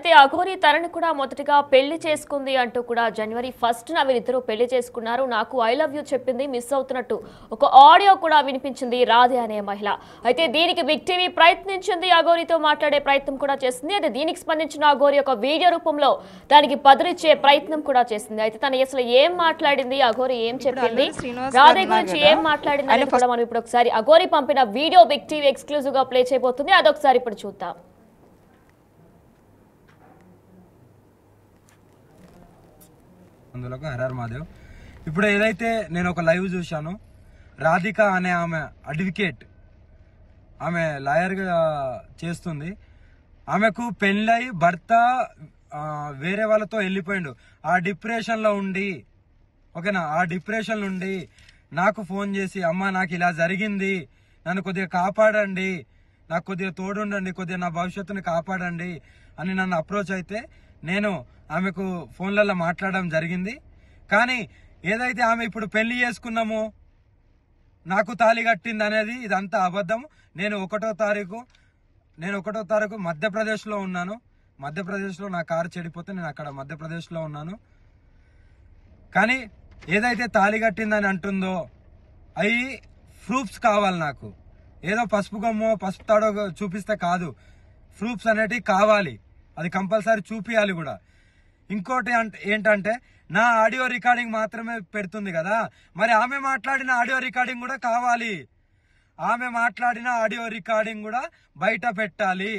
అయితే అఘోరి తనని కూడా మొదటగా పెళ్లి చేసుకుంది అంటూ కూడా జనవరి 1న వీరిద్దరూ పెళ్లి చేసుకున్నారు. నాకు ఐ లవ్ యూ చెప్పింది, మిస్ అవుతున్నట్టు ఒక ఆడియో కూడా వినిపించింది రాధే అనే మహిళ. అయితే దీనికి బిగ్ టీవీ ప్రయత్నించింది, అఘోరితో మాట్లాడే ప్రయత్నం కూడా చేసింది. అయితే దీనికి స్పందించిన అఘోరి ఒక వీడియో రూపంలో దానికి బదులిచ్చే ప్రయత్నం కూడా చేసింది. అయితే తను అసలు ఏం మాట్లాడింది, అఘోరి ఏం చెప్పింది, రాధే గురించి ఏం మాట్లాడింది అనేది కూడా మనం ఇప్పుడు ఒకసారి అఘోరి పంపిన వీడియో బిగ్ టీవీ ఎక్స్క్లూజివ్ గా ప్లే చేయబోతుంది. అదొకసారి ఇప్పుడు చూద్దాం. అందులోకి హరర్ మాదేవ్. ఇప్పుడు ఏదైతే నేను ఒక లైవ్ చూశాను, రాధిక అనే ఆమె అడ్వకేట్, ఆమె లాయర్గా చేస్తుంది. ఆమెకు పెళ్ళై భర్త వేరే వాళ్ళతో వెళ్ళిపోయిండు. ఆ డిప్రెషన్లో ఉండి, ఓకేనా, ఆ డిప్రెషన్ నుండి నాకు ఫోన్ చేసి, అమ్మ నాకు ఇలా జరిగింది, నన్ను కొద్దిగా కాపాడండి, నాకు కొద్దిగా తోడుండండి, కొద్దిగా నా భవిష్యత్తుని కాపాడండి అని నన్ను అప్రోచ్ అయితే నేను ఆమెకు ఫోన్లలో మాట్లాడడం జరిగింది. కానీ ఏదైతే ఆమె ఇప్పుడు పెళ్లి చేసుకున్నామో, నాకు తాళి కట్టింది అనేది ఇదంతా అబద్ధం. నేను ఒకటో తారీఖు మధ్యప్రదేశ్లో ఉన్నాను. మధ్యప్రదేశ్లో నా కారు చెడిపోతే నేను అక్కడ మధ్యప్రదేశ్లో ఉన్నాను. కానీ ఏదైతే తాళి కట్టిందని అంటుందో అవి ప్రూఫ్స్ కావాలి నాకు. ఏదో పసుపు గమ్మో పసుపు తాడో చూపిస్తే కాదు, ప్రూఫ్స్ అనేటివి కావాలి. అది కంపల్సరీ చూపియాలి కూడా. ఇంకోటి ఏంటంటే నా ఆడియో రికార్డింగ్ మాత్రమే పెడుతుంది కదా, మరి ఆమె మాట్లాడిన ఆడియో రికార్డింగ్ కూడా కావాలి. ఆమె మాట్లాడిన ఆడియో రికార్డింగ్ కూడా బయట పెట్టాలి.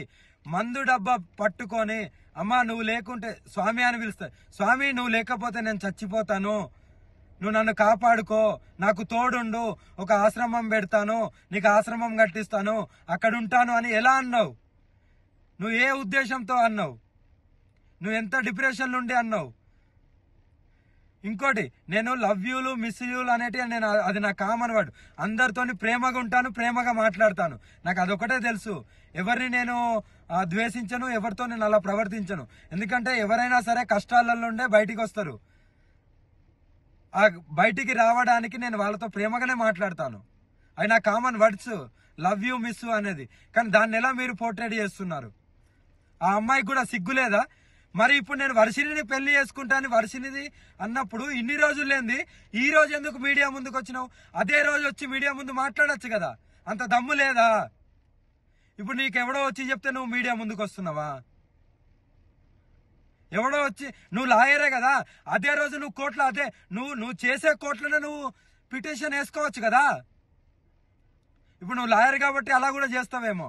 మందు డబ్బా పట్టుకొని, అమ్మా నువ్వు లేకుంటే స్వామి అని పిలుస్తా, స్వామి నువ్వు లేకపోతే నేను చచ్చిపోతాను, నువ్వు నన్ను కాపాడుకో, నాకు తోడుండు, ఒక ఆశ్రమం పెడతాను, నీకు ఆశ్రమం కట్టిస్తాను, అక్కడ ఉంటాను అని ఎలా అన్నావు? నువ్వు ఏ ఉద్దేశంతో అన్నావు? నువ్వు ఎంత డిప్రెషన్ నుండి అన్నావు? ఇంకోటి, నేను లవ్ యూలు మిస్ యూలు అనేటివి నేను అది నా కామన్ వర్డ్. అందరితోని ప్రేమగా ఉంటాను, ప్రేమగా మాట్లాడతాను. నాకు అదొకటే తెలుసు. ఎవరిని నేను ద్వేషించను, ఎవరితో నేను అలా ప్రవర్తించను. ఎందుకంటే ఎవరైనా సరే కష్టాలలో ఉండే బయటికి వస్తారు. ఆ బయటికి రావడానికి నేను వాళ్ళతో ప్రేమగానే మాట్లాడతాను. అవి నా common words, love you miss అనేది. కానీ దాన్ని ఎలా మీరు పోర్ట్రేట్ చేస్తున్నారు? ఆ అమ్మాయికి కూడా సిగ్గులేదా? మరి ఇప్పుడు నేను వర్షిణిని పెళ్లి చేసుకుంటాను, వర్షిణిది అన్నప్పుడు ఇన్ని రోజులు లేంది ఈ రోజు ఎందుకు మీడియా ముందుకు వచ్చినావు? అదే రోజు వచ్చి మీడియా ముందు మాట్లాడచ్చు కదా, అంత దమ్ము లేదా? ఇప్పుడు నీకెవడో వచ్చి చెప్తే నువ్వు మీడియా ముందుకు వస్తున్నావా? ఎవడో వచ్చి, నువ్వు లాయరే కదా, అదే రోజు నువ్వు కోర్టులో, అదే నువ్వు చేసే కోర్టులోనే నువ్వు పిటిషన్ వేసుకోవచ్చు కదా. ఇప్పుడు నువ్వు లాయర్ కాబట్టి అలా కూడా చేస్తావేమో.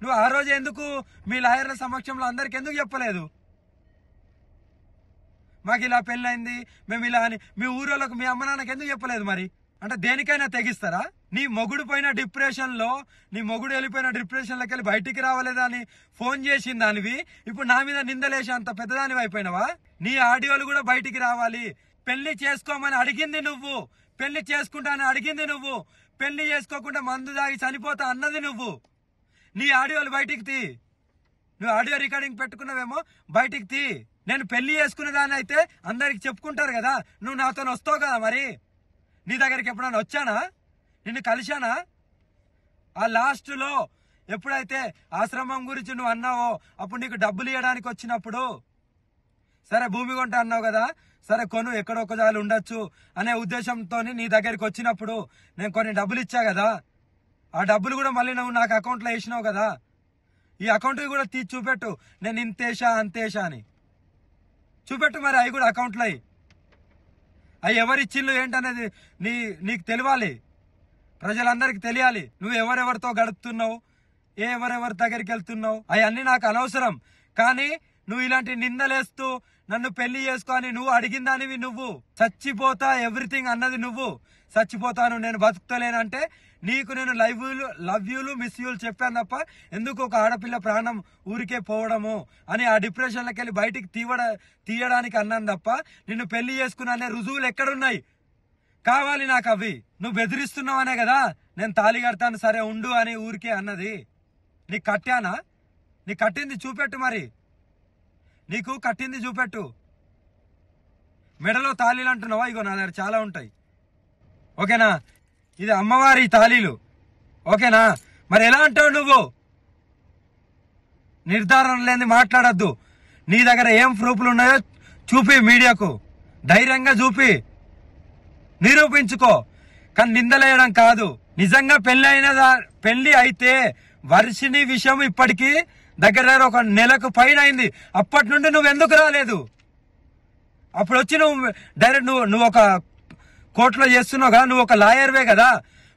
నువ్వు ఆ రోజు ఎందుకు మీ లాయర్ల సమక్షంలో అందరికి ఎందుకు చెప్పలేదు? మాకు ఇలా పెళ్ళైంది, మేము ఇలా అని మీ ఊరోళ్ళకు, మీ అమ్మ నాన్నకి ఎందుకు చెప్పలేదు? మరి అంటే దేనికైనా తెగిస్తారా? నీ మొగుడు పోయిన డిప్రెషన్లో, నీ మొగుడు వెళ్ళిపోయిన డిప్రెషన్లోకి వెళ్ళి బయటికి రావలేదా అని ఫోన్ చేసిన దానివి ఇప్పుడు నా మీద నిందలేసి అంత పెద్దదానివి అయిపోయినావా? నీ ఆడియోలు కూడా బయటికి రావాలి. పెళ్లి చేసుకోమని అడిగింది నువ్వు, పెళ్లి చేసుకుంటానని అడిగింది నువ్వు, పెళ్లి చేసుకోకుండా మందు తాగి చనిపోతా అన్నది నువ్వు. నీ ఆడియోలు బయటికి తీ. నువ్వు ఆడియో రికార్డింగ్ పెట్టుకున్నావేమో, బయటికి తీ. నేను పెళ్లి చేసుకునే దాన్ని అయితే అందరికి చెప్పుకుంటారు కదా, నువ్వు నాతో వస్తావు కదా. మరి నీ దగ్గరికి ఎప్పుడైనా వచ్చానా? నిన్ను కలిశానా? ఆ లాస్ట్లో ఎప్పుడైతే ఆశ్రమం గురించి నువ్వు అన్నావో అప్పుడు నీకు డబ్బులు ఇవ్వడానికి వచ్చినప్పుడు, సరే భూమి కొంట అన్నావు కదా, సరే కొను, ఎక్కడో ఒక జాలు ఉండొచ్చు అనే ఉద్దేశంతో నీ దగ్గరికి వచ్చినప్పుడు నేను కొన్ని డబ్బులు ఇచ్చా కదా, ఆ డబ్బులు కూడా మళ్ళీ నువ్వు నాకు అకౌంట్లో వేసినావు కదా. ఈ అకౌంట్ కూడా తీసి చూపెట్టు, నేను ఇంతేషా అంతేషా అని చూపెట్టు. మరి అవి కూడా అకౌంట్లో అవి ఎవరిచ్చిళ్ళు ఏంటనేది నీకు తెలియాలి, ప్రజలందరికీ తెలియాలి. నువ్వు ఎవరెవరితో గడుపుతున్నావు, ఎవరెవరి దగ్గరికి వెళ్తున్నావు, అవన్నీ నాకు అనవసరం. కానీ నువ్వు ఇలాంటి నిందలేస్తూ నన్ను పెళ్లి చేసుకో అని నువ్వు అడిగిన దానివి నువ్వు. చచ్చిపోతా ఎవ్రీథింగ్ అన్నది నువ్వు. చచ్చిపోతాను, నేను బతుకుతలేనంటే నీకు నేను లవ్ యూలు మిస్ యూలు చెప్పాను తప్ప ఎందుకు ఒక ఆడపిల్ల ప్రాణం ఊరికే పోవడము అని ఆ డిప్రెషన్లోకి వెళ్ళి బయటికి తీయడానికి అన్నాను తప్ప నిన్ను పెళ్లి చేసుకున్నా అనే రుజువులు ఎక్కడున్నాయి? కావాలి నాకు అవి. నువ్వు బెదిరిస్తున్నావు అనే కదా నేను తాళి కడతాను, సరే ఉండు అని ఊరికే అన్నది. నీకు కట్టానా? నీకు కట్టింది చూపెట్టు. మరి నీకు కట్టింది చూపెట్టు. మెడలో తాళీలు అంటున్నావా? ఇగో నా దగ్గర చాలా ఉంటాయి, ఓకేనా? ఇది అమ్మవారి తాళీలు, ఓకేనా? మరి ఎలా అంటావు నువ్వు? నిర్ధారణ లేని మాట్లాడద్దు. నీ దగ్గర ఏం ప్రూఫ్లు ఉన్నాయో చూపి, మీడియాకు ధైర్యంగా చూపి నిరూపించుకో. కానీ నిందలేయడం కాదు. నిజంగా పెళ్లి అయితే వర్షిని విషయం ఇప్పటికీ దగ్గర ఒక నెలకు పైన అయింది. అప్పటి నుండి నువ్వు ఎందుకు రాలేదు? అప్పుడు వచ్చి నువ్వు డైరెక్ట్ నువ్వు ఒక కోర్టులో చేస్తున్నావు కదా, నువ్వు ఒక లాయర్వే కదా,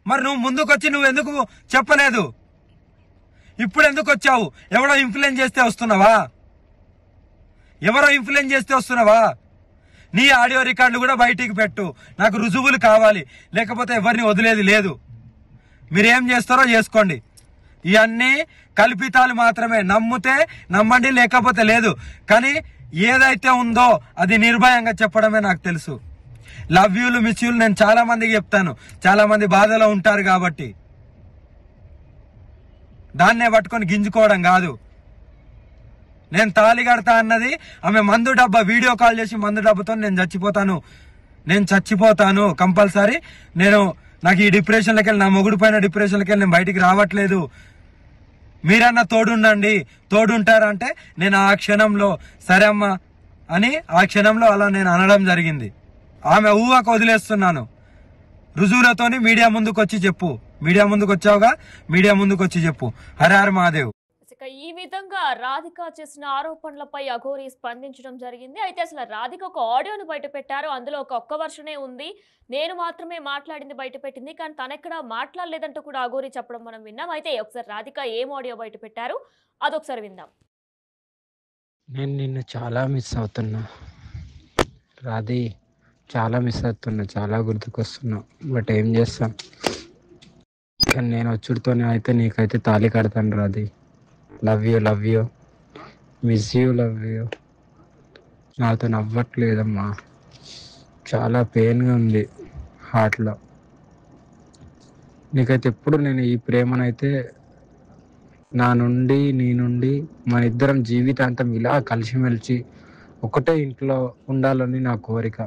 మరి నువ్వు ముందుకు వచ్చి నువ్వు ఎందుకు చెప్పలేదు? ఇప్పుడు ఎందుకు వచ్చావు? ఎవరో ఇన్ఫ్లుయెన్స్ చేస్తే వస్తున్నావా? నీ ఆడియో రికార్డులు కూడా బయటికి పెట్టు, నాకు రుజువులు కావాలి, లేకపోతే ఎవరిని వదిలేది లేదు. మీరేం చేస్తారో చేసుకోండి. ఇవన్నీ కల్పితాలు మాత్రమే. నమ్మితే నమ్మండి, లేకపోతే లేదు. కానీ ఏదైతే ఉందో అది నిర్భయంగా చెప్పడమే నాకు తెలుసు. లవ్ యూలు, మిస్ యూలు నేను చాలా మందికి చెప్తాను. చాలా మంది బాధలో ఉంటారు కాబట్టి దాన్నే పట్టుకొని గింజుకోవడం కాదు. నేను తాళి కడతా అన్నది ఆమె మందు డబ్బా వీడియో కాల్ చేసి మందు డబ్బాతో నేను చచ్చిపోతాను కంపల్సరీ, నాకు ఈ డిప్రెషన్లోకి వెళ్ళి, నా మొగుడు పైన డిప్రెషన్లోకి వెళ్ళి నేను బయటికి రావట్లేదు, మీరన్నా తోడుంటారంటే నేను ఆ క్షణంలో సరే అమ్మా అని ఆ క్షణంలో అలా నేను అనడం జరిగింది. ఆమె ఊహకు వదిలేస్తున్నాను. రుజువులతోని మీడియా ముందుకు వచ్చి చెప్పు. మీడియా ముందుకు వచ్చావుగా, మీడియా ముందుకు వచ్చి చెప్పు. హర హర మహాదేవ్. ఈ విధంగా రాధిక చేసిన ఆరోపణలపై అఘోరి స్పందించడం జరిగింది. అయితే అసలు రాధిక ఒక ఆడియోను బయట పెట్టారు. అందులో ఒక్క వర్షనే ఉంది. నేను మాత్రమే మాట్లాడింది బయట పెట్టింది, కానీ తనెక్కడ మాట్లాడలేదంటూ కూడా అఘోరి చెప్పడం మనం విన్నాం. అయితే ఒకసారి రాధిక ఏం ఆడియో బయట పెట్టారు అదొకసారి విందాం. నేను నిన్ను చాలా మిస్ అవుతున్నా రాధి, చాలా మిస్ అవుతున్నా, చాలా గుర్తుకొస్తున్నా. బట్ ఏం చేస్తాం, కానీ నేను వచ్చుడితోనే అయితే నీకైతే తాళి కడతాను Radhi. Love you, miss you, love you. నాతో నవ్వట్లేదమ్మా, చాలా పెయిన్గా ఉంది హార్ట్లో. నీకైతే ఎప్పుడు నేను ఈ ప్రేమనైతే నీ నుండి మన ఇద్దరం జీవితాంతం ఇలా కలిసిమెలిసి ఒకటే ఇంట్లో ఉండాలని నా కోరిక.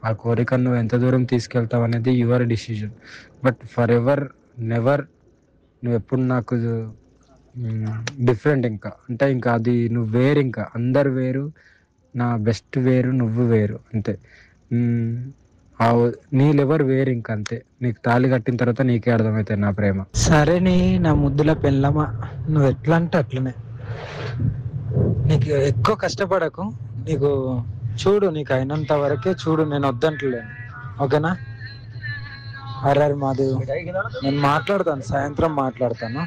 ఆ కోరికను నువ్వు ఎంత దూరం తీసుకెళ్తావు అనేది your decision. But for ever never నువ్వు ఎప్పుడు నాకు డిఫరెంట్. ఇంకా అది నువ్వు వేరు, ఇంకా అందరు వేరు, నా బెస్ట్ వేరు, నువ్వు వేరు, అంతే. నీ లెవర్ వేరు, ఇంకా అంతే. నీకు తాళి కట్టిన తర్వాత నీకే అర్థమవుతాయి నా ప్రేమ. సరే నా ముద్దుల పెళ్ళమా, నువ్వు ఎట్లా అంటే అట్లనే. నీకు ఎక్కువ కష్టపడకు, నీకు చూడు, నీకు అయినంత వరకే చూడు, నేను వద్దంటలేను, ఓకేనా? హర్రర్ మాధవ్, నేను మాట్లాడతాను, సాయంత్రం మాట్లాడతాను.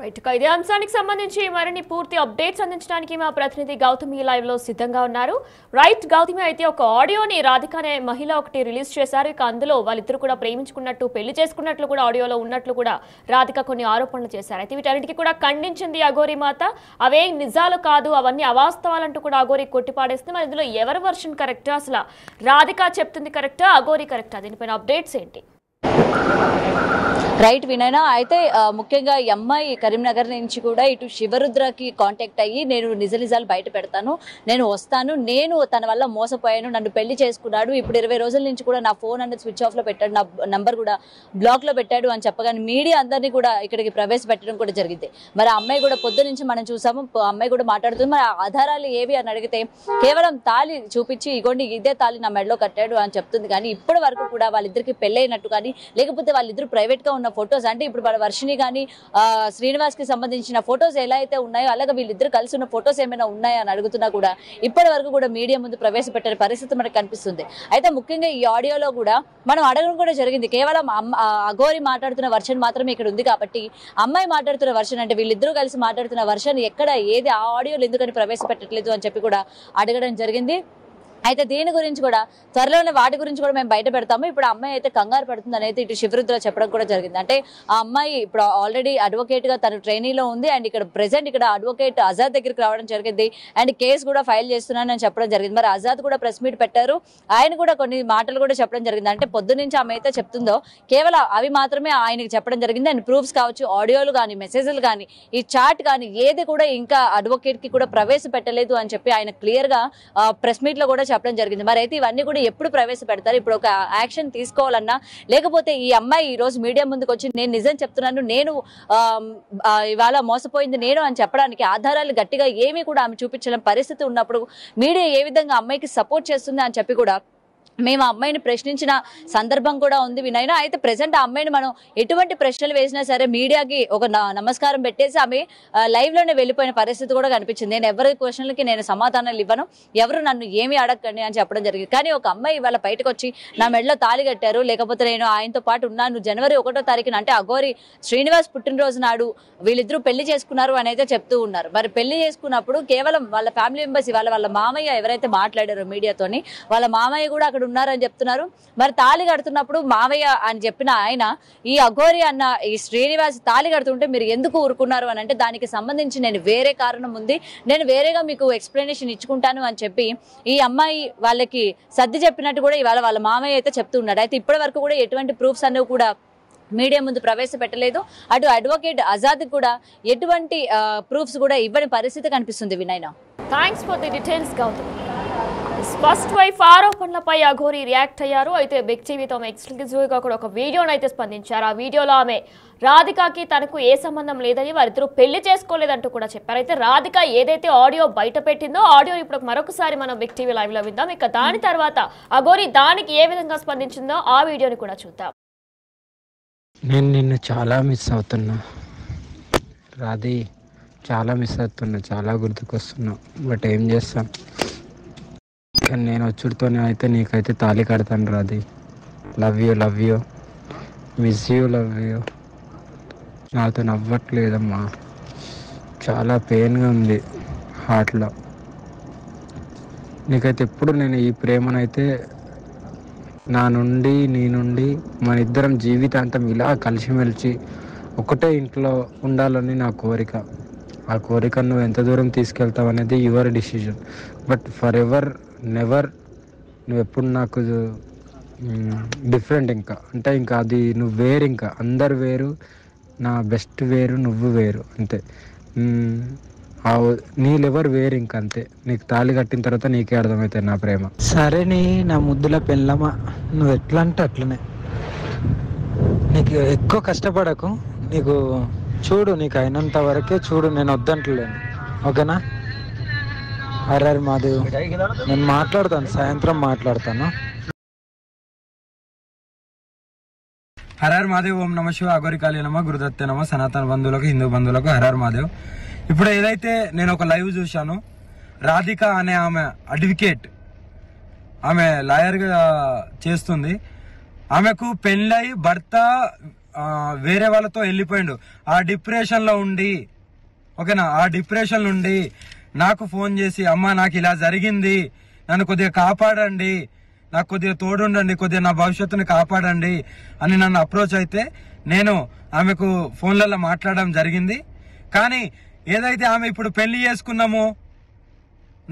రైట్, ఇదే అంశానికి సంబంధించి మరిన్ని పూర్తి అప్డేట్స్ అందించడానికి మా ప్రతినిధి గౌతమి లైవ్ లో సిద్ధంగా ఉన్నారు. రైట్ గౌతమి, అయితే ఒక ఆడియోని రాధిక అనే మహిళ ఒకటి రిలీజ్ చేశారు. ఇక అందులో వాళ్ళిద్దరు కూడా ప్రేమించుకున్నట్టు, పెళ్లి చేసుకున్నట్లు కూడా ఆడియోలో ఉన్నట్లు కూడా రాధిక కొన్ని ఆరోపణలు చేశారు. అయితే వీటన్నిటికీ కూడా ఖండించింది అఘోరి మాత. అవే నిజాలు కాదు, అవన్నీ అవాస్తవాలంటూ కూడా అఘోరి కొట్టిపాడేస్తుంది. మరి ఇందులో ఎవరి వర్షన్ కరెక్టా, అసలు రాధిక చెప్తుంది కరెక్టా, అఘోరి కరెక్టా, దీనిపైన అప్డేట్స్ ఏంటి? రైట్ వినయనా, అయితే ముఖ్యంగా ఈ అమ్మాయి కరీంనగర్ నుంచి కూడా ఇటు శివరుద్రకి కాంటాక్ట్ అయ్యి నేను నిజాలు బయట పెడతాను, నేను వస్తాను, నేను తన వల్ల మోసపోయాను, నన్ను పెళ్లి చేసుకున్నాడు, ఇప్పుడు 20 రోజుల నుంచి కూడా నా ఫోన్ అనేది స్విచ్ ఆఫ్ లో పెట్టాడు, నా నంబర్ కూడా బ్లాక్ లో పెట్టాడు అని చెప్పగానే మీడియా అందరినీ కూడా ఇక్కడికి ప్రవేశపెట్టడం కూడా జరిగింది. మరి ఆ అమ్మాయి కూడా పొద్దు నుంచి మనం చూసాము, అమ్మాయి కూడా మాట్లాడుతుంది. మరి ఆధారాలు ఏవి అని అడిగితే కేవలం తాళి చూపించి ఇగోండి ఇదే తాళి నా మెడలో కట్టాడు అని చెప్తుంది. కానీ ఇప్పటి వరకు కూడా వాళ్ళిద్దరికి పెళ్ళైనట్టు కానీ, లేకపోతే వాళ్ళిద్దరు ప్రైవేట్ గా ఉన్న ఫొటోస్, అంటే ఇప్పుడు వర్షిని కానీ శ్రీనివాస్ కి సంబంధించిన ఫొటోస్ ఎలా అయితే ఉన్నాయో అలాగే వీళ్ళిద్దరు కలిసి ఉన్న ఫొటోస్ ఏమైనా ఉన్నాయా అని అడుగుతున్నా కూడా ఇప్పటి వరకు కూడా మీడియా ముందు ప్రవేశపెట్టే పరిస్థితి మనకు కనిపిస్తుంది. అయితే ముఖ్యంగా ఈ ఆడియోలో కూడా మనం అడగడం కూడా జరిగింది, కేవలం అఘోరి మాట్లాడుతున్న వర్షన్ మాత్రమే ఇక్కడ ఉంది కాబట్టి అమ్మాయి మాట్లాడుతున్న వర్షన్, అంటే వీళ్ళిద్దరూ కలిసి మాట్లాడుతున్న వర్షన్ ఎక్కడ ఏది ఆ ఆడియోలు ఎందుకని ప్రవేశపెట్టట్లేదు అని చెప్పి కూడా అడగడం జరిగింది. అయితే దీని గురించి కూడా త్వరలోనే వాటి గురించి కూడా మేము బయట పెడతాము. ఇప్పుడు అమ్మాయి అయితే కంగారు పడుతుంది అనేది ఇటు శివరుద్ర చెప్పడం కూడా జరిగింది. అంటే ఆ అమ్మాయి ఇప్పుడు ఆల్రెడీ అడ్వకేట్ గా తను ట్రైనీలో ఉంది, అండ్ ఇక్కడ ప్రెసెంట్ ఇక్కడ అడ్వకేట్ ఆజాద్ దగ్గరికి రావడం జరిగింది, అండ్ కేసు కూడా ఫైల్ చేస్తున్నానని చెప్పడం జరిగింది. మరి ఆజాద్ కూడా ప్రెస్ మీట్ పెట్టారు, ఆయన కూడా కొన్ని మాటలు కూడా చెప్పడం జరిగింది. అంటే పొద్దు నుంచి ఆమె అయితే చెప్తుందో కేవలం అవి మాత్రమే ఆయనకి చెప్పడం జరిగింది, అండ్ ప్రూఫ్స్ కావచ్చు, ఆడియోలు కానీ, మెసేజ్లు కానీ, ఈ చాట్ కానీ ఏది కూడా ఇంకా అడ్వకేట్ కి కూడా ప్రవేశపెట్టలేదు అని చెప్పి ఆయన క్లియర్ గా ప్రెస్ మీట్ లో కూడా చెప్పడం జరిగింది. మరి అయితే ఇవన్నీ కూడా ఎప్పుడు ప్రవేశపెడతారు? ఇప్పుడు ఒక యాక్షన్ తీసుకోవాలన్నా, లేకపోతే ఈ అమ్మాయి ఈ రోజు మీడియా ముందుకు వచ్చి నేను నిజం చెప్తున్నాను, నేను ఇవాళ మోసపోయింది నేను అని చెప్పడానికి ఆధారాలు గట్టిగా ఏమీ కూడా ఆమె చూపించలేని పరిస్థితి ఉన్నప్పుడు మీడియా ఏ విధంగా అమ్మాయికి సపోర్ట్ చేస్తుంది అని చెప్పి కూడా మేము ఆ అమ్మాయిని ప్రశ్నించిన సందర్భం కూడా ఉంది వినయన. అయితే ప్రెసెంట్ ఆ అమ్మాయిని మనం ఎటువంటి ప్రశ్నలు వేసినా సరే మీడియాకి ఒక నమస్కారం పెట్టేసి ఆమె లైవ్ లోనే వెళ్ళిపోయిన పరిస్థితి కూడా కనిపించింది. నేను ఎవరి క్వశ్చన్లకి నేను సమాధానాలు ఇవ్వను, ఎవరు నన్ను ఏమీ అడగండి అని చెప్పడం జరిగింది. కానీ ఒక అమ్మాయి ఇవాళ బయటకు వచ్చి నా మెడలో తాళి కట్టారు, లేకపోతే నేను ఆయనతో పాటు ఉన్నాను, జనవరి 1వ తారీఖున అంటే అఘోరి శ్రీనివాస్ పుట్టినరోజు నాడు వీళ్ళిద్దరూ పెళ్లి చేసుకున్నారు అని అయితే చెప్తూ ఉన్నారు. మరి పెళ్లి చేసుకున్నప్పుడు కేవలం వాళ్ళ ఫ్యామిలీ మెంబర్స్, వాళ్ళ మామయ్య ఎవరైతే మాట్లాడారో మీడియాతోని, వాళ్ళ మామయ్య కూడా అక్కడ ఉన్నారని చెప్తున్నారు. మరి తాళి కడుతున్నప్పుడు మావయ్య అని చెప్పిన ఆయన ఈ అఘోరి అన్న ఈ శ్రీనివాస్ తాళి కడుతుంటే మీరు ఎందుకు ఊరుకున్నారు అని అంటే దానికి సంబంధించి నేను వేరే కారణం ఉంది, నేను వేరేగా మీకు ఎక్స్ప్లెనేషన్ ఇచ్చుకుంటాను అని చెప్పి ఈ అమ్మాయి వాళ్ళకి సర్ది చెప్పినట్టు కూడా ఇవాళ వాళ్ళ మామయ్య అయితే చెప్తూ ఉన్నాడు. అయితే ఇప్పటి వరకు కూడా ఎటువంటి ప్రూఫ్స్ అనేవి కూడా మీడియా ముందు ప్రవేశపెట్టలేదు. అటు అడ్వకేట్ ఆజాద్ కూడా ఎటువంటి ప్రూఫ్స్ కూడా ఇవ్వని పరిస్థితి కనిపిస్తుంది. వినయన, thanks for the details Gautam. First wife ఆరోపణలపై అఘోరి రియాక్ట్ అయ్యారు. అయితే బిగ్ టీవీతో ఎక్స్క్లూజివ్గా కూడా ఒక వీడియోను అయితే స్పందించారు. ఆ వీడియోలో ఆమె రాధికాకి తనకు ఏ సంబంధం లేదని, వారిద్దరూ పెళ్లి చేసుకోలేదంటూ కూడా చెప్పారు. అయితే రాధిక ఏదైతే ఆడియో బయట పెట్టిందో ఆడియో ఇప్పుడు మరొకసారి మనం బిగ్ టీవీ లైవ్ లో విందాం. ఇక దాని తర్వాత అఘోరి దానికి ఏ విధంగా స్పందించిందో ఆ వీడియోని కూడా చూద్దాం. నేను నిన్ను చాలా మిస్ అవుతున్నా రాధి, చాలా మిస్ అవుతున్నా, చాలా గుర్తుకొస్తున్నా. బట్ ఏం చేస్తాం, కానీ నేను వచ్చుడితోనే అయితే నీకైతే తాళి కడతాను Radhi. Love you miss you, love you. నాతో నవ్వట్లేదమ్మా, చాలా పెయిన్గా ఉంది హార్ట్లో. నీకైతే ఎప్పుడు నేను ఈ ప్రేమనైతే నీ నుండి మన ఇద్దరం జీవితాంతం ఇలా కలిసిమెలిసి ఒకటే ఇంట్లో ఉండాలని నా కోరిక. ఆ కోరిక నువ్వు ఎంత దూరం తీసుకెళ్తావు అనేది your decision. But for ever never నువ్వు ఎప్పుడు నాకు డిఫరెంట్, ఇంకా అది నువ్వు వేరు, ఇంకా అందరు వేరు, నా బెస్ట్ వేరు, నువ్వు వేరు, అంతే. నీ లెవర్ వేరు, ఇంకా అంతే. నీకు తాళి కట్టిన తర్వాత నీకే అర్థమవుతుంది నా ప్రేమ. సరే నా ముద్దుల పెళ్ళమా, నువ్వు ఎట్లా అంటే అట్లనే. నీకు ఎక్కువ కష్టపడకు, నీకు చూడు, నీకు అయినంత వరకే చూడు, నేను వద్దంటలేను, ఓకేనా? అరే మాదేవ్, నేను మాట్లాడతాను, సాయంత్రం మాట్లాడతాను. హరహర్ మహాదేవ్. ఓం నమ శివ, అఘోరి కాళీ నమ, గురుదత్తే నమ, సనాతన బంధువులకు, హిందూ బంధువులకు హరహర్ మహాదేవ్. ఇప్పుడు ఏదైతే నేను ఒక లైవ్ చూశాను, రాధిక అనే ఆమె అడ్వకేట్, ఆమె లాయర్గా చేస్తుంది. ఆమెకు పెళ్ళై భర్త వేరే వాళ్ళతో వెళ్ళిపోయిండు. ఆ డిప్రెషన్లో ఉండి, ఓకేనా, ఆ డిప్రెషన్ నుండి నాకు ఫోన్ చేసి, అమ్మ నాకు ఇలా జరిగింది, నన్ను కొద్దిగా కాపాడండి, నాకు కొద్దిగా తోడుండండి, కొద్దిగా నా భవిష్యత్తుని కాపాడండి అని నన్ను అప్రోచ్ అయితే నేను ఆమెకు ఫోన్లలో మాట్లాడడం జరిగింది. కానీ ఏదైతే ఆమె ఇప్పుడు పెళ్లి చేసుకున్నామో,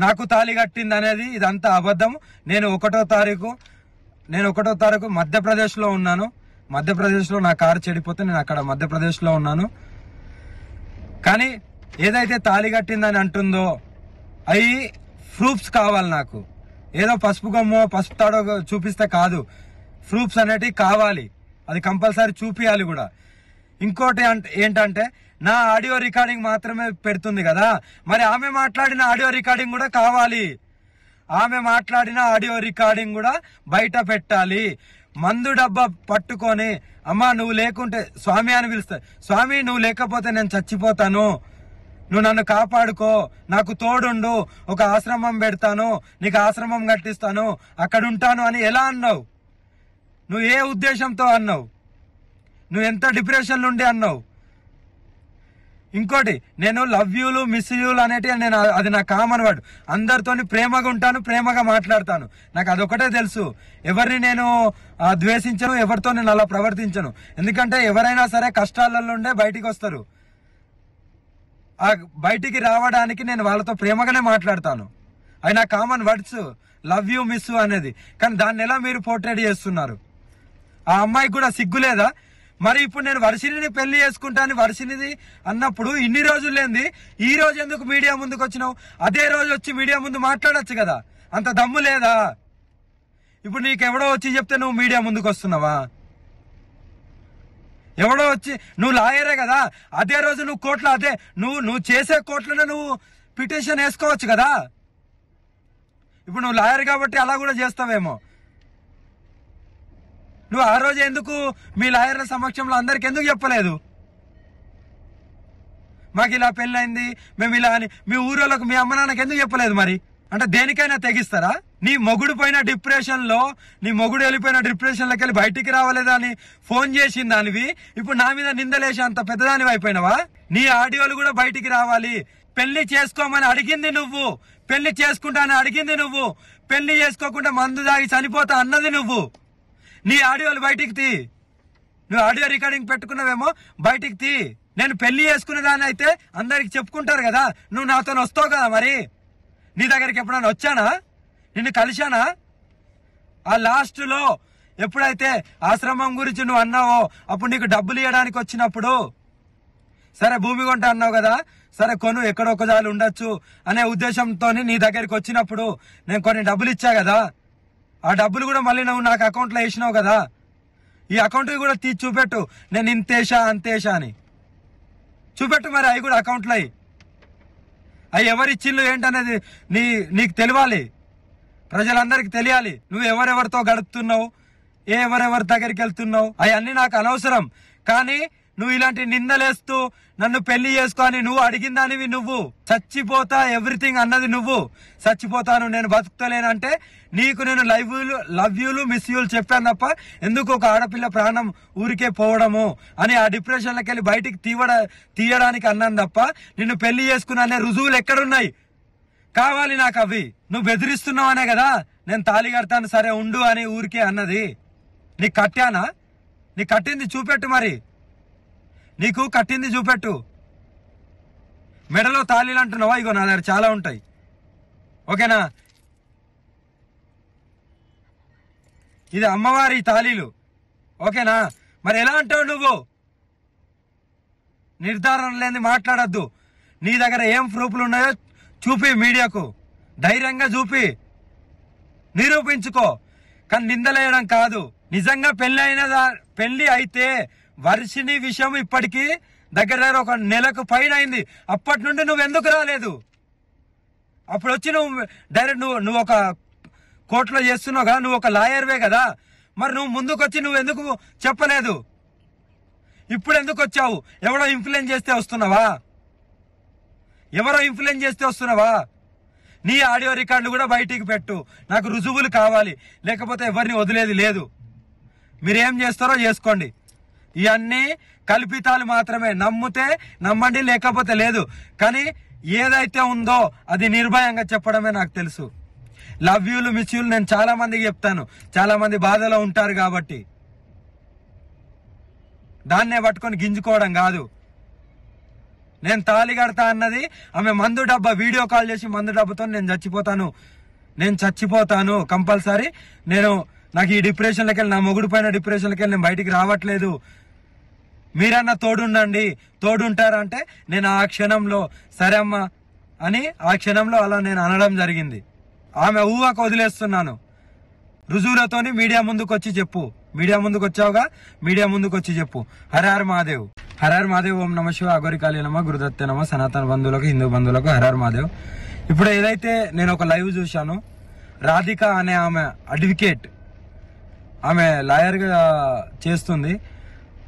నాకు తాళి కట్టింది అనేది ఇదంతా అబద్ధం. నేను 1వ తారీఖు మధ్యప్రదేశ్లో ఉన్నాను. మధ్యప్రదేశ్లో నా కారు చెడిపోతే నేను అక్కడ మధ్యప్రదేశ్లో ఉన్నాను. కానీ ఏదైతే తాళి కట్టిందని అంటుందో అవి ప్రూఫ్స్ కావాలి నాకు. ఏదో పసుపు గమ్మో పసుపు తాడో చూపిస్తే కాదు, ప్రూఫ్స్ అనేటివి కావాలి, అది కంపల్సరీ చూపియాలి కూడా. ఇంకోటి ఏంటంటే నా ఆడియో రికార్డింగ్ మాత్రమే పెడుతుంది కదా, మరి ఆమె మాట్లాడిన ఆడియో రికార్డింగ్ కూడా కావాలి. ఆమె మాట్లాడిన ఆడియో రికార్డింగ్ కూడా బయట పెట్టాలి. మందు డబ్బా పట్టుకొని, అమ్మా నువ్వు లేకుంటే, స్వామి అని పిలుస్తా, స్వామి నువ్వు లేకపోతే నేను చచ్చిపోతాను, నువ్వు నన్ను కాపాడుకో, నాకు తోడుండు, ఒక ఆశ్రమం పెడతాను, నీకు ఆశ్రమం కట్టిస్తాను, అక్కడ ఉంటాను అని ఎలా అన్నావు? నువ్వు ఏ ఉద్దేశంతో అన్నావు? నువ్వు ఎంత డిప్రెషన్ నుండి అన్నావు? ఇంకోటి, నేను లవ్ యూలు మిస్ యూలు అనేటివి నేను, అది నా కామన్ వర్డ్. అందరితోని ప్రేమగా ఉంటాను, ప్రేమగా మాట్లాడతాను, నాకు అదొకటే తెలుసు. ఎవరిని నేను ద్వేషించను, ఎవరితో నేను అలా ప్రవర్తించను. ఎందుకంటే ఎవరైనా సరే కష్టాలలో ఉండే బయటికి వస్తారు. ఆ బయటికి రావడానికి నేను వాళ్ళతో ప్రేమగానే మాట్లాడతాను. అవి నా common words, love you miss అనేది. కానీ దాన్ని ఎలా మీరు పోర్ట్రేట్ చేస్తున్నారు? ఆ అమ్మాయికి కూడా సిగ్గులేదా? మరి ఇప్పుడు నేను వర్షిణిని పెళ్లి చేసుకుంటాను, వర్షిణిది అన్నప్పుడు ఇన్ని రోజులు లేంది ఈ రోజు ఎందుకు మీడియా ముందుకు వచ్చినావు? అదే రోజు వచ్చి మీడియా ముందు మాట్లాడొచ్చు కదా. అంత దమ్ము లేదా? ఇప్పుడు నీకెవడో వచ్చి చెప్తే నువ్వు మీడియా ముందుకు వస్తున్నావా? ఎవడో వచ్చి, నువ్వు లాయరే కదా, అదే రోజు నువ్వు కోర్టులో అదే నువ్వు చేసే కోర్టులోనే నువ్వు పిటిషన్ వేసుకోవచ్చు కదా. ఇప్పుడు నువ్వు లాయర్ కాబట్టి అలా కూడా చేస్తావేమో. నువ్వు ఆ రోజు ఎందుకు మీ లాయర్ల సమక్షంలో అందరికి ఎందుకు చెప్పలేదు? మాకు ఇలా పెళ్ళైంది, మేము ఇలా అని మీ ఊరోళ్ళకు మీ అమ్మ నాన్నకి ఎందుకు చెప్పలేదు? మరి అంటే దేనికైనా తెగిస్తారా? నీ మొగుడు పోయిన డిప్రెషన్ లో, నీ మొగుడు వెళ్ళిపోయిన డిప్రెషన్ లోకి వెళ్ళి బయటికి రావలేదా అని ఫోన్ చేసింది దానివి, ఇప్పుడు నా మీద నిందలేసి అంత పెద్దదానివి అయిపోయినావా? నీ ఆడియోలు కూడా బయటికి రావాలి. పెళ్లి చేసుకోమని అడిగింది నువ్వు, పెళ్లి చేసుకుంటా అని అడిగింది నువ్వు, పెళ్లి చేసుకోకుండా మందు దాగి చనిపోతా అన్నది నువ్వు. నీ ఆడియోలు బయటికి తీ. నువ్వు ఆడియో రికార్డింగ్ పెట్టుకున్నావేమో, బయటికి తీ. నేను పెళ్లి చేసుకునే దాన్ని అయితే అందరికి చెప్పుకుంటారు కదా, నువ్వు నాతో వస్తావు కదా. మరి నీ దగ్గరికి ఎప్పుడైనా వచ్చానా? నిన్ను కలిశానా? ఆ లాస్ట్ లో ఎప్పుడైతే ఆశ్రమం గురించి నువ్వు అన్నావో, అప్పుడు నీకు డబ్బులు ఇవ్వడానికి వచ్చినప్పుడు, సరే భూమి కొంట అన్నావు కదా, సరే కొను, ఎక్కడొక్కదాలు ఉండొచ్చు అనే ఉద్దేశంతో నీ దగ్గరికి వచ్చినప్పుడు నేను కొన్ని డబ్బులు ఇచ్చా కదా. ఆ డబ్బులు కూడా మళ్ళీ నువ్వు నాకు అకౌంట్లో వేసినావు కదా. ఈ అకౌంట్ కూడా తీసి చూపెట్టు, నేను ఇంతేషా అంతేషా అని చూపెట్టు. మరి అవి కూడా అకౌంట్లో అవి ఎవరిచ్చిళ్ళు ఏంటనేది నీకు తెలియాలి, ప్రజలందరికి తెలియాలి. నువ్వు ఎవరెవరితో గడుపుతున్నావు, ఎవరెవరి దగ్గరికి వెళ్తున్నావు, అవన్నీ నాకు అనవసరం. కానీ నువ్వు ఇలాంటి నిందలేస్తూ నన్ను పెళ్లి చేసుకొని నువ్వు అడిగిన దానివి, నువ్వు చచ్చిపోతా ఎవ్రీథింగ్ అన్నది నువ్వు. చచ్చిపోతాను, నేను బతుకుతలేనంటే నీకు నేను లవ్ యూలు మిస్ యూలు చెప్పాను తప్ప ఎందుకు ఒక ఆడపిల్ల ప్రాణం ఊరికే పోవడము అని ఆ డిప్రెషన్లోకి వెళ్ళి బయటికి తీయడానికి అన్నాను తప్ప నిన్ను పెళ్లి చేసుకున్నా అనే రుజువులు ఎక్కడున్నాయి? కావాలి నాకు అవి. నువ్వు బెదిరిస్తున్నావు అనే కదా నేను తాళి కడతాను, సరే ఉండు అని ఊరికే అన్నది. నీకు కట్టానా? నీకు కట్టింది చూపెట్టు. మరి నీకు కట్టింది చూపెట్టు. మెడలో తాళీలు అంటున్నావా? ఇగో నా దగ్గర చాలా ఉంటాయి, ఓకేనా? ఇది అమ్మవారి తాళీలు, ఓకేనా? మరి ఎలా అంటావు నువ్వు? నిర్ధారణ లేని మాట్లాడద్దు. నీ దగ్గర ఏం ప్రూఫ్లు ఉన్నాయో చూపి, మీడియాకు ధైర్యంగా చూపి, నిరూపించుకో. కానీ నిందలేయడం కాదు. నిజంగా పెళ్లి అయితే వర్షిని విషయం ఇప్పటికీ దగ్గర ఒక నెలకు పైన అయింది. అప్పటి నుండి నువ్వు ఎందుకు రాలేదు? అప్పుడు వచ్చి నువ్వు డైరెక్ట్ నువ్వు ఒక కోర్టులో చేస్తున్నావు కదా, నువ్వు ఒక లాయర్వే కదా, మరి నువ్వు ముందుకు వచ్చి నువ్వు ఎందుకు చెప్పలేదు? ఇప్పుడు ఎందుకు వచ్చావు? ఎవరో ఇన్ఫ్లుయెన్స్ చేస్తే వస్తున్నావా? ఎవరో ఇన్ఫ్లుయెన్స్ చేస్తే వస్తున్నావా? నీ ఆడియో రికార్డులు కూడా బయటికి పెట్టు, నాకు రుజువులు కావాలి, లేకపోతే ఎవరిని వదిలేది లేదు. మీరేం చేస్తారో చేసుకోండి. ఇవన్నీ కల్పితాలు మాత్రమే. నమ్మితే నమ్మండి, లేకపోతే లేదు. కానీ ఏదైతే ఉందో అది నిర్భయంగా చెప్పడమే నాకు తెలుసు. లవ్ యూలు మిస్ యూలు నేను చాలా మందికి చెప్తాను, చాలా మంది బాధలో ఉంటారు కాబట్టి. దాన్నే పట్టుకొని గింజుకోవడం కాదు. నేను తాళి కడతా అన్నది ఆమె మందు డబ్బా వీడియో కాల్ చేసి, మందు డబ్బాతో నేను చచ్చిపోతాను కంపల్సరీ, నాకు ఈ డిప్రెషన్లోకి వెళ్ళి, నా మొగుడు పైన డిప్రెషన్లోకి వెళ్ళి నేను బయటికి రావట్లేదు, మీరన్నా తోడుంటారంటే నేను ఆ క్షణంలో సరే అమ్మా అని ఆ క్షణంలో అలా నేను అనడం జరిగింది. ఆమె ఊహకు వదిలేస్తున్నాను. రుజువులతోని మీడియా ముందుకు వచ్చి చెప్పు. మీడియా ముందుకు వచ్చావుగా, మీడియా ముందుకు వచ్చి చెప్పు. హరహర మహాదేవ్, హరహర మహాదేవ్, ఓం నమ శివ, అఘోరికాళీ నమ, గురుదత్తే నమ, సనాతన బంధువులకు, హిందూ బంధువులకు హరహర మహాదేవ్. ఇప్పుడు ఏదైతే నేను ఒక లైవ్ చూశాను, రాధిక అనే ఆమె అడ్వకేట్, ఆమె లాయర్గా చేస్తుంది.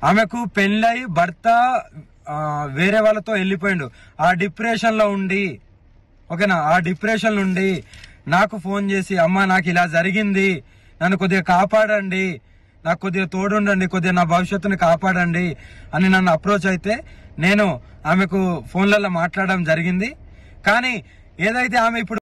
ఆమెకు పెళ్ళై భర్త వేరే వాళ్ళతో వెళ్ళిపోయిండు. ఆ డిప్రెషన్లో ఉండి, ఓకేనా, ఆ డిప్రెషన్ నుండి నాకు ఫోన్ చేసి, అమ్మ నాకు ఇలా జరిగింది, నన్ను కొద్దిగా కాపాడండి, నాకు కొద్దిగా తోడుండండి, కొద్దిగా నా భవిష్యత్తుని కాపాడండి అని నన్ను అప్రోచ్ అయితే నేను ఆమెకు ఫోన్లలో మాట్లాడడం జరిగింది. కానీ ఏదైతే ఆమె ఇప్పుడు